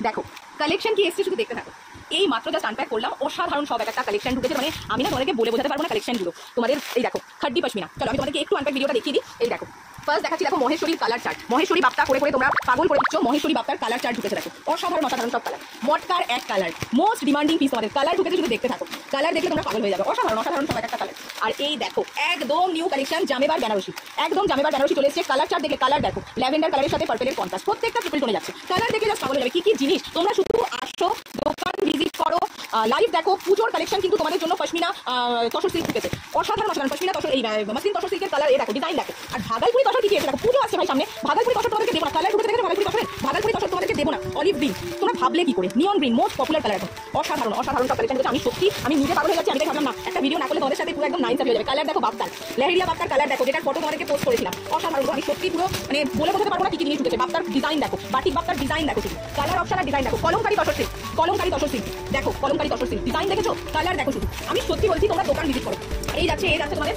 দেখো কালেকশন কি এসছে শুধু দেখতে থাকো। এই মাত্র জাস্ট আনপ্যাক করলাম, অসাধারণ সব একটা কালেকশন ঢুকেছে, মানে আমি না তোমাদেরকে বলে বোঝাতে পারবো না কালেকশনগুলো তোমাদের। এই দেখো খাড্ডি পশমিনা, চলো আমি তোমাদেরকে একটু আনপ্যাক ভিডিওটা দেখিয়ে দিই। এই দেখো ফার্স্ট দেখাচ্ছি, দেখো মহেশ্বরীর কালার চার্ট, মহেশ্বরী বাপ্তা করে করে তোমরা পাগল করে দিচ্ছ। মহেশ্বরী বাপ্তার কালার চার্ট ঢুকেছে, দেখো অসাধারণ অসাধারণ সব কালার। মটকার এক কালার, মোস্ট ডিমান্ডিং পিস, তোমাদের কালার ঢুকেছে শুধু দেখতে থাকো। কালার দেখলে তোমরা পাগল হয়ে যাবে, অসাধারণ অসাধারণ সব একটা কালার। আর এই দেখো একদম নিউ কালেকশন জামেবার বেনারসি, একদম জামেবার বেনারসি চলে এসেছে। কালার চার্ট দেখলে কালার দেখো, ল্যাভেন্ডার কালারের সাথে পার্পেলের কন্ট্রাস্ট, প্রত্যেকটা ট্রিপল টোনে যাচ্ছে। কালার দেখে জাস্ট পাগল হয়ে যাবে, কি কি জিনিস। তোমরা শুধু আসো, দোকান ভিজিট করো, লাইভ দেখো। পুজোর কালেকশন কিন্তু তোমাদের জন্য পশমিনা তসর সিল্ক ঢুকেছে, অসাধারণ অসাধারণ পশমিনা তসর, এই মাসলিন তসর সিল্কের কালার। এই দেখো ডিজাইন দেখো। আর ভাগলপুরি তসর কি কি আছে দেখো, পুজো আসছে ভাই সামনে, ভাগলপুরি তসর তোমাদেরকে দেবো না। কালার ঢুকেছে দেখো ভাগলপুরি তসরের, ভাগলপুরি তসর তোমাদেরকে দেবো না। অলিভ গ্রিন তোমরা ভাবলে কি করে, নিয়ন গ্রিন মোস্ট পপুলার কালার এখন। অসাধারণ অসাধারণ সব কালেকশন। আমি সত্যি আমি নিজে পাগল হয়ে যাচ্ছি। আমি তাই ভাবলাম না একটা ভিডিও না করলে তোমাদের সাথে পুরো একদম নাইন হয়ে যাবে। কালার দেখো বাপ্তার, লেহেরিয়া বাপ্তার কালার দেখো, যেটার ফটো তোমাদেরকে পোস্ট করেছিলাম, অসাধারণ। আমি সত্যি পুরো মানে বলে বোঝাতে পারবো না কি কি জিনিস ঢুকেছে। বাপ্তার ডিজাইন দেখো, বাটিক বাপ্তার ডিজাইন দেখো, শুধু কালার অপশন আর ডিজাইন দেখো। কলমকারী তসর সিল্ক, কলমকারী তসর সিল্ক দেখো, কলমকারী তসর সিল্ক ডিজাইন দেখেছো, কালার দেখো শুধু। আমি সত্যি বলছি তোমরা দোকান ভিজিট করো। এই যাচ্ছে তোমাদের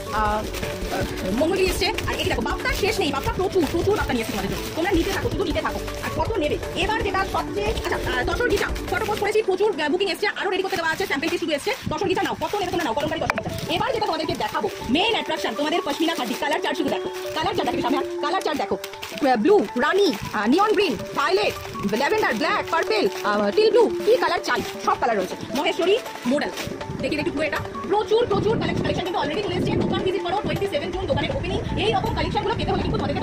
মঙ্গলগিরি এসছে। আর এই দেখো বাপ্তার শেষ নেই, বাপ্তা প্রচুর প্রচুর বাপ্তা নিয়েছে তোমাদের জন্য। তোমরা নিতে থাকো, শুধু নিতে থাকো। আর কত নেবে এবার যেটা সবচেয়ে, আচ্ছা তসর গিটা ফটো পোস্ট করেছি, প্রচুর বুকিং এসছে, আরো রেডি করতে দেওয়া আছে, স্যাম্পল পিস শুধু এসছে। তসর গিটা নাও, কত নেবে তোমরা নাও, কলমকারী তসর গিটা। এবার যেটা তোমাদেরকে দেখাবো মেইন অ্যাট্রাকশন তোমাদের পশমিনা খাদি। কালার চার্ট শুধু দেখো, কালার চার্ট দেখো সামনে, কালার চার্ট দেখো। ব্লু, রানি, neon green, violet, lavender, black, purple, teal blue, কি কালার চাই সব কালার রয়েছে। মহেশ্বরী মডেল দেখি একটু পুরো, এটা প্রচুর প্রচুর কালেকশন কিন্তু অলরেডি চলে এসেছে। দোকান ভিজিট করো, 27 জুন দোকানের ওপেনিং। এই রকম কালেকশনগুলো পেতে হলে কিন্তু তোমাদেরকে